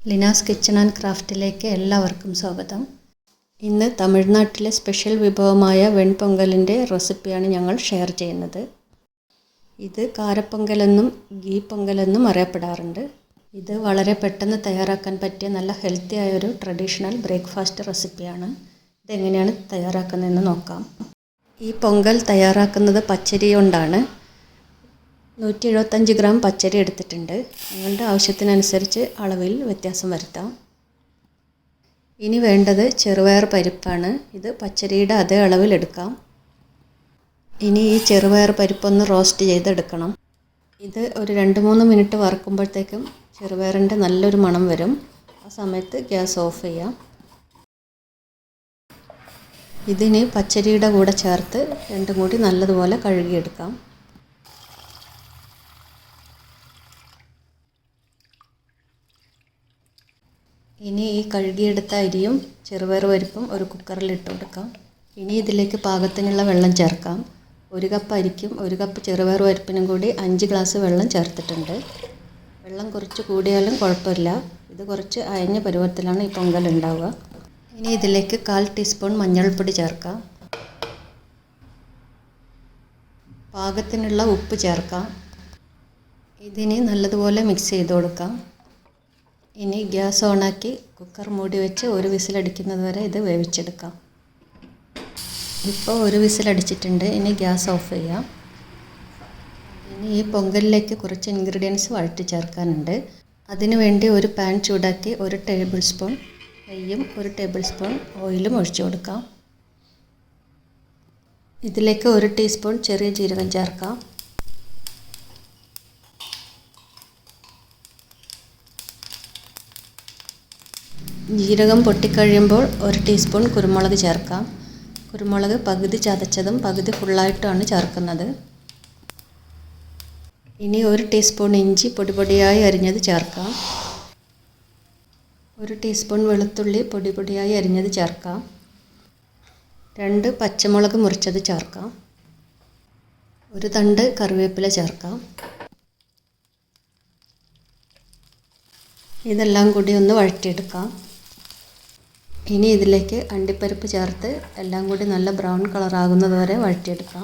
Leena's kitchen and ക്രാഫ്റ്റിലേക്ക് എല്ലാവർക്കും സ്വാഗതം. ഇന്ന് തമിഴ്നാട്ടിലെ സ്പെഷ്യൽ വിഭവമായ വെൺപൊങ്കലിൻ്റെ റെസിപ്പിയാണ് ഞങ്ങൾ ഷെയർ ചെയ്യുന്നത്. ഇത് കാരപ്പൊങ്കലെന്നും ഗീ പൊങ്കലെന്നും അറിയപ്പെടാറുണ്ട്. ഇത് വളരെ പെട്ടെന്ന് തയ്യാറാക്കാൻ പറ്റിയ നല്ല ഹെൽത്തി ആയൊരു ട്രഡീഷണൽ ബ്രേക്ക്ഫാസ്റ്റ് റെസിപ്പിയാണ്. ഇതെങ്ങനെയാണ് തയ്യാറാക്കുന്നതെന്ന് നോക്കാം. ഈ പൊങ്കൽ തയ്യാറാക്കുന്നത് പച്ചരി കൊണ്ടാണ്. 175 ഗ്രാം പച്ചരി എടുത്തിട്ടുണ്ട്. നിങ്ങളുടെ ആവശ്യത്തിനനുസരിച്ച് അളവിൽ വ്യത്യാസം വരുത്താം. ഇനി വേണ്ടത് ചെറുപയർ പരിപ്പാണ്. ഇത് പച്ചരിയുടെ അതേ അളവിൽ എടുക്കാം. ഇനി ഈ ചെറുപയർ പരിപ്പൊന്ന് റോസ്റ്റ് ചെയ്തെടുക്കണം. ഇത് ഒരു 2-3 മിനിറ്റ് വറുക്കുമ്പോഴത്തേക്കും ചെറുപയറിൻ്റെ നല്ലൊരു മണം വരും. ആ സമയത്ത് ഗ്യാസ് ഓഫ് ചെയ്യാം. ഇതിന് പച്ചരിയുടെ കൂടെ ചേർത്ത് രണ്ടും കൂടി നല്ലതുപോലെ കഴുകിയെടുക്കാം. ഇനി ഈ കഴുകിയെടുത്ത അരിയും ചെറുപയർ പരിപ്പും ഒരു കുക്കറിൽ ഇട്ട് കൊടുക്കാം. ഇനി ഇതിലേക്ക് പാകത്തിനുള്ള വെള്ളം ചേർക്കാം. 1 കപ്പ് അരിക്കും 1 കപ്പ് ചെറുപയർ പരിപ്പിനും കൂടി 5 ഗ്ലാസ് വെള്ളം ചേർത്തിട്ടുണ്ട്. വെള്ളം കുറച്ച് കൂടിയാലും കുഴപ്പമില്ല. ഇത് കുറച്ച് അയഞ്ഞ പരുവത്തിലാണ് ഈ പൊങ്കൽ ഉണ്ടാവുക. ഇനി ഇതിലേക്ക് 1/4 ടീസ്പൂൺ മഞ്ഞൾപ്പൊടി ചേർക്കാം. പാകത്തിനുള്ള ഉപ്പ് ചേർക്കാം. ഇതിന് നല്ലതുപോലെ മിക്സ് ചെയ്ത് കൊടുക്കാം. ഇനി ഗ്യാസ് ഓണാക്കി കുക്കർ മൂടി വെച്ച് 1 വിസിലടിക്കുന്നത് വരെ ഇത് വേവിച്ചെടുക്കാം. ഇപ്പോൾ 1 വിസിലടിച്ചിട്ടുണ്ട്. ഇനി ഗ്യാസ് ഓഫ് ചെയ്യാം. ഇനി ഈ പൊങ്കലിലേക്ക് കുറച്ച് ഇൻഗ്രീഡിയൻസ് വഴറ്റി ചേർക്കാനുണ്ട്. അതിനു വേണ്ടി ഒരു പാൻ ചൂടാക്കി 1 ടേബിൾ സ്പൂൺ നെയ്യും 1 ടേബിൾ സ്പൂൺ ഓയിലും ഒഴിച്ചു കൊടുക്കാം. ഇതിലേക്ക് 1 ടീസ്പൂൺ ചെറിയ ജീരകം ചേർക്കാം. ജീരകം പൊട്ടിക്കഴിയുമ്പോൾ 1 ടീസ്പൂൺ കുരുമുളക് ചേർക്കാം. കുരുമുളക് പകുതി ചതച്ചതും പകുതി ഫുള്ളായിട്ടാണ് ചേർക്കുന്നത്. ഇനി 1 ടീസ്പൂൺ ഇഞ്ചി പൊടിയായി അരിഞ്ഞത് ചേർക്കാം. 1 ടീസ്പൂൺ വെളുത്തുള്ളി പൊടിയായി അരിഞ്ഞത് ചേർക്കാം. 2 പച്ചമുളക് മുറിച്ചത് ചേർക്കാം. 1 തണ്ട് കറിവേപ്പില ചേർക്കാം. ഇതെല്ലാം കൂടി ഒന്ന് വഴറ്റിയെടുക്കാം. ഇനി ഇതിലേക്ക് അണ്ടിപ്പരിപ്പ് ചേർത്ത് എല്ലാം കൂടി നല്ല ബ്രൗൺ കളറാകുന്നത് വരെ വഴറ്റിയെടുക്കാം.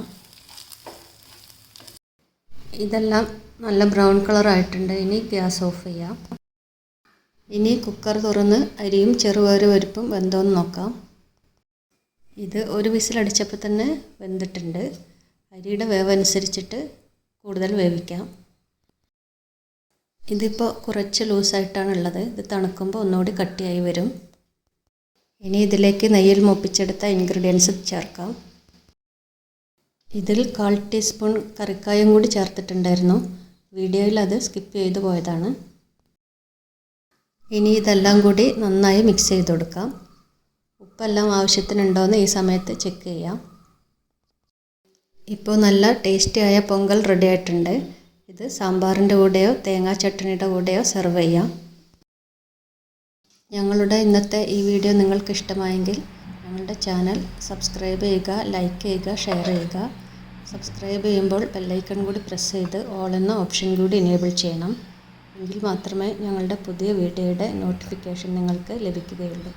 ഇതെല്ലാം നല്ല ബ്രൗൺ കളറായിട്ടുണ്ട്. ഇനി ഗ്യാസ് ഓഫ് ചെയ്യാം. ഇനി കുക്കർ തുറന്ന് അരിയും ചെറുപയർ പരിപ്പും വെന്തോന്ന് നോക്കാം. ഇത് 1 വിസിലടിച്ചപ്പോൾ തന്നെ വെന്തിട്ടുണ്ട്. അരിയുടെ വേവ് അനുസരിച്ചിട്ട് കൂടുതൽ വേവിക്കാം. ഇതിപ്പോൾ കുറച്ച് ലൂസായിട്ടാണ് ഉള്ളത്. ഇത് തണുക്കുമ്പോൾ ഒന്നുകൂടി കട്ടിയായി വരും. ഇനി ഇതിലേക്ക് നെയ്യിൽ മൂപ്പിച്ചെടുത്ത ഇൻഗ്രീഡിയൻസ് ചേർക്കാം. ഇതിൽ 1/4 ടീസ്പൂൺ കറിക്കായം കൂടി ചേർത്തിട്ടുണ്ടായിരുന്നു. വീഡിയോയിൽ അത് സ്കിപ്പ് ചെയ്തു പോയതാണ്. ഇനി ഇതെല്ലാം കൂടി നന്നായി മിക്സ് ചെയ്ത് കൊടുക്കാം. ഉപ്പെല്ലാം ആവശ്യത്തിനുണ്ടോയെന്ന് ഈ സമയത്ത് ചെക്ക് ചെയ്യാം. ഇപ്പോൾ നല്ല ടേസ്റ്റിയായ പൊങ്കൽ റെഡി ആയിട്ടുണ്ട്. ഇത് സാമ്പാറിൻ്റെ കൂടെയോ തേങ്ങാ ചട്നിയുടെ കൂടെയോ സെർവ് ചെയ്യാം. ഞങ്ങളുടെ ഇന്നത്തെ ഈ വീഡിയോ നിങ്ങൾക്ക് ഇഷ്ടമായെങ്കിൽ ഞങ്ങളുടെ ചാനൽ സബ്സ്ക്രൈബ് ചെയ്യുക, ലൈക്ക് ചെയ്യുക, ഷെയർ ചെയ്യുക. സബ്സ്ക്രൈബ് ചെയ്യുമ്പോൾ ബെല്ലൈക്കൺ കൂടി പ്രസ് ചെയ്ത് ഓൾ എന്ന ഓപ്ഷൻ കൂടി എനേബിൾ ചെയ്യണം. എങ്കിൽ മാത്രമേ ഞങ്ങളുടെ പുതിയ വീഡിയോയുടെ നോട്ടിഫിക്കേഷൻ നിങ്ങൾക്ക് ലഭിക്കുകയുള്ളൂ.